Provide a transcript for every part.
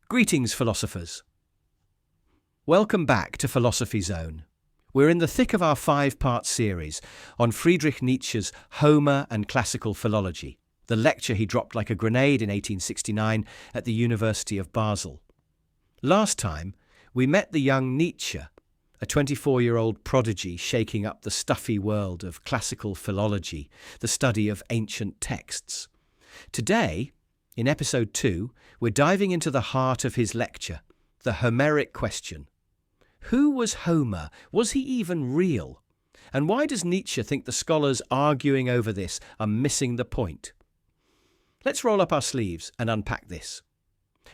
Greetings, philosophers. Welcome back to Philosophy Zone. We're in the thick of our five-part series on Friedrich Nietzsche's Homer and Classical Philology, the lecture he dropped like a grenade in 1869 at the University of Basel. Last time, we met the young Nietzsche, a 24-year-old prodigy shaking up the stuffy world of classical philology, the study of ancient texts. Today, in episode 2, we're diving into the heart of his lecture, the Homeric question. Who was Homer? Was he even real? And why does Nietzsche think the scholars arguing over this are missing the point? Let's roll up our sleeves and unpack this.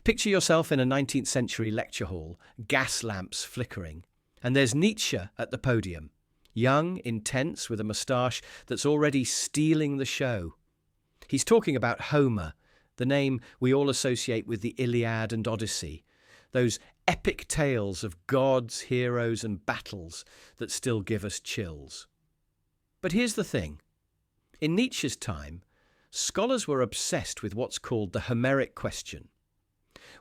Picture yourself in a 19th century lecture hall, gas lamps flickering, and there's Nietzsche at the podium, young, intense, with a moustache that's already stealing the show. He's talking about Homer, the name we all associate with the Iliad and Odyssey, those epic tales of gods, heroes, and battles that still give us chills. But here's the thing. In Nietzsche's time, scholars were obsessed with what's called the Homeric question.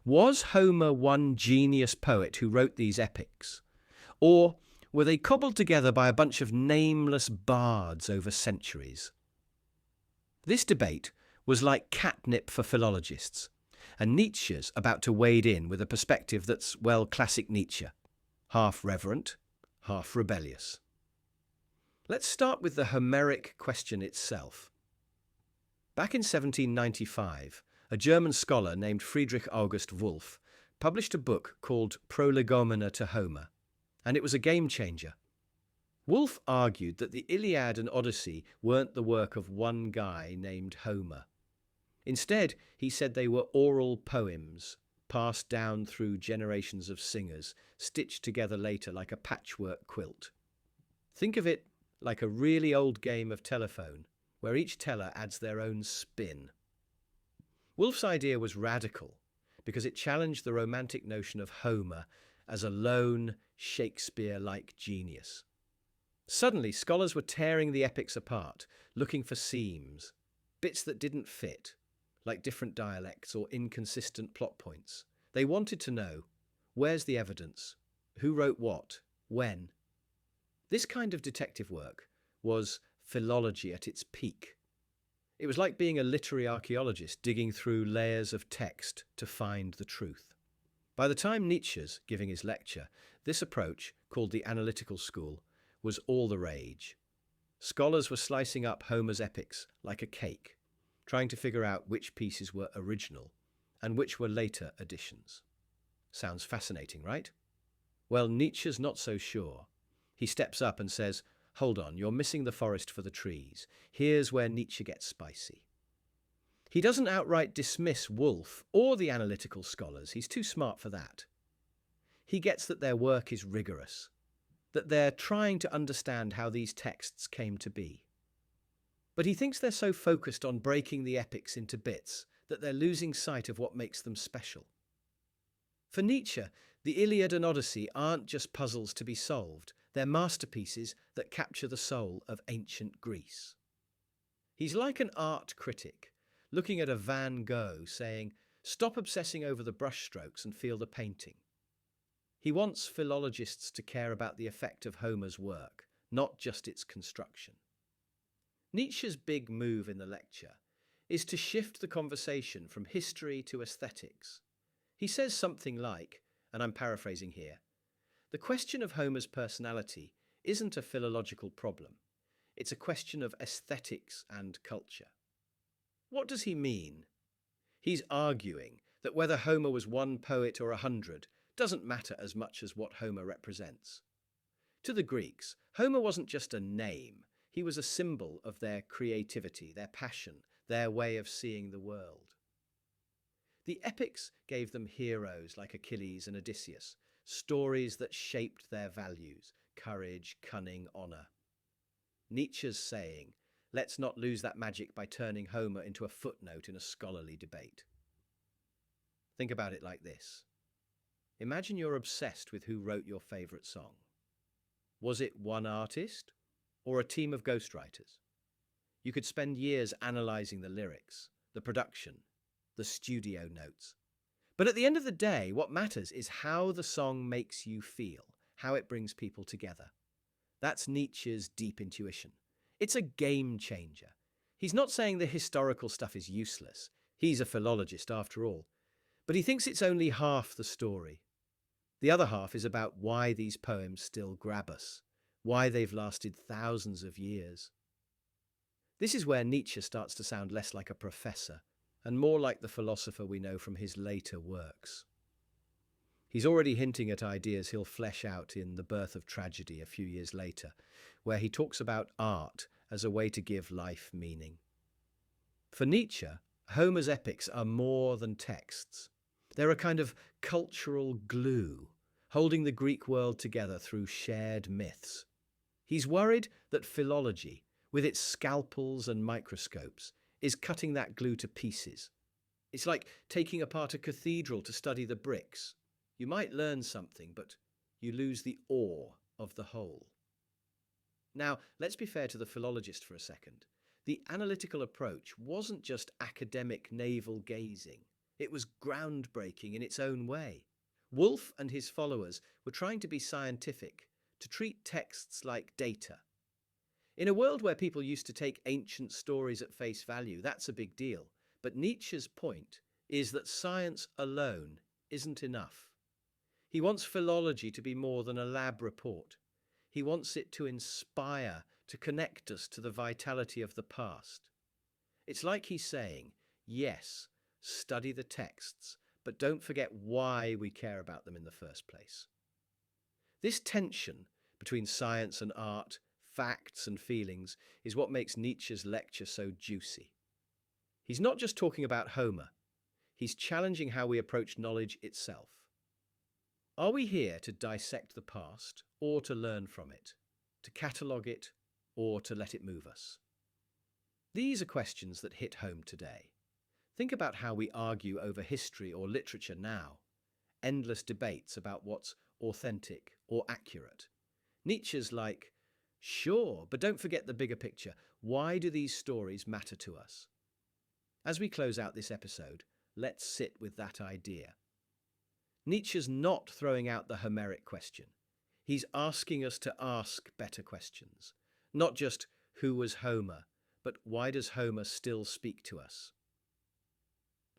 Was Homer one genius poet who wrote these epics? Or were they cobbled together by a bunch of nameless bards over centuries? This debate was like catnip for philologists, and Nietzsche's about to wade in with a perspective that's, well, classic Nietzsche, half reverent, half rebellious. Let's start with the Homeric question itself. Back in 1795, a German scholar named Friedrich August Wolff published a book called Prolegomena to Homer, and it was a game changer. Wolff argued that the Iliad and Odyssey weren't the work of one guy named Homer. Instead, he said they were oral poems, passed down through generations of singers, stitched together later like a patchwork quilt. Think of it like a really old game of telephone, where each teller adds their own spin. Wolff's idea was radical, because it challenged the romantic notion of Homer as a lone, Shakespeare-like genius. Suddenly, scholars were tearing the epics apart, looking for seams, bits that didn't fit, like different dialects or inconsistent plot points. They wanted to know, where's the evidence? Who wrote what? When? This kind of detective work was philology at its peak. It was like being a literary archaeologist digging through layers of text to find the truth. By the time Nietzsche's giving his lecture, this approach, called the analytical school, was all the rage. Scholars were slicing up Homer's epics like a cake, trying to figure out which pieces were original and which were later additions. Sounds fascinating, right? Well, Nietzsche's not so sure. He steps up and says, "Hold on, you're missing the forest for the trees. Here's where Nietzsche gets spicy." He doesn't outright dismiss Wolff or the analytical scholars. He's too smart for that. He gets that their work is rigorous, that they're trying to understand how these texts came to be. But he thinks they're so focused on breaking the epics into bits that they're losing sight of what makes them special. For Nietzsche, the Iliad and Odyssey aren't just puzzles to be solved. They're masterpieces that capture the soul of ancient Greece. He's like an art critic, looking at a Van Gogh saying, "Stop obsessing over the brushstrokes and feel the painting." He wants philologists to care about the effect of Homer's work, not just its construction. Nietzsche's big move in the lecture is to shift the conversation from history to aesthetics. He says something like, and I'm paraphrasing here, "The question of Homer's personality isn't a philological problem. It's a question of aesthetics and culture." What does he mean? He's arguing that whether Homer was one poet or 100 doesn't matter as much as what Homer represents. To the Greeks, Homer wasn't just a name. He was a symbol of their creativity, their passion, their way of seeing the world. The epics gave them heroes like Achilles and Odysseus, stories that shaped their values, courage, cunning, honor. Nietzsche's saying, let's not lose that magic by turning Homer into a footnote in a scholarly debate. Think about it like this. Imagine you're obsessed with who wrote your favorite song. Was it one artist or a team of ghostwriters? You could spend years analyzing the lyrics, the production, the studio notes. But at the end of the day, what matters is how the song makes you feel, how it brings people together. That's Nietzsche's deep intuition. It's a game changer. He's not saying the historical stuff is useless. He's a philologist after all. But he thinks it's only half the story. The other half is about why these poems still grab us, why they've lasted thousands of years. This is where Nietzsche starts to sound less like a professor and more like the philosopher we know from his later works. He's already hinting at ideas he'll flesh out in The Birth of Tragedy a few years later, where he talks about art as a way to give life meaning. For Nietzsche, Homer's epics are more than texts. They're a kind of cultural glue, holding the Greek world together through shared myths. He's worried that philology, with its scalpels and microscopes, is cutting that glue to pieces. It's like taking apart a cathedral to study the bricks. You might learn something, but you lose the awe of the whole. Now, let's be fair to the philologist for a second. The analytical approach wasn't just academic navel-gazing. It was groundbreaking in its own way. Woolf and his followers were trying to be scientific, to treat texts like data. In a world where people used to take ancient stories at face value, that's a big deal. But Nietzsche's point is that science alone isn't enough. He wants philology to be more than a lab report. He wants it to inspire, to connect us to the vitality of the past. It's like he's saying, yes, study the texts, but don't forget why we care about them in the first place. This tension between science and art, facts and feelings, is what makes Nietzsche's lecture so juicy. He's not just talking about Homer. He's challenging how we approach knowledge itself. Are we here to dissect the past or to learn from it, to catalogue it or to let it move us? These are questions that hit home today. Think about how we argue over history or literature now. Endless debates about what's authentic or accurate. Nietzsche's like, sure, but don't forget the bigger picture. Why do these stories matter to us? As we close out this episode, let's sit with that idea. Nietzsche's not throwing out the Homeric question. He's asking us to ask better questions. Not just who was Homer, but why does Homer still speak to us?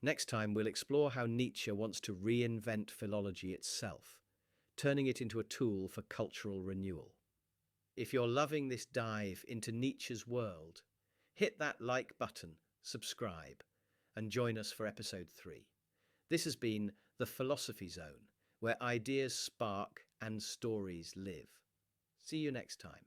Next time, we'll explore how Nietzsche wants to reinvent philology itself, turning it into a tool for cultural renewal. If you're loving this dive into Nietzsche's world, hit that like button, subscribe, and join us for episode 3. This has been the Philosophy Zone, where ideas spark and stories live. See you next time.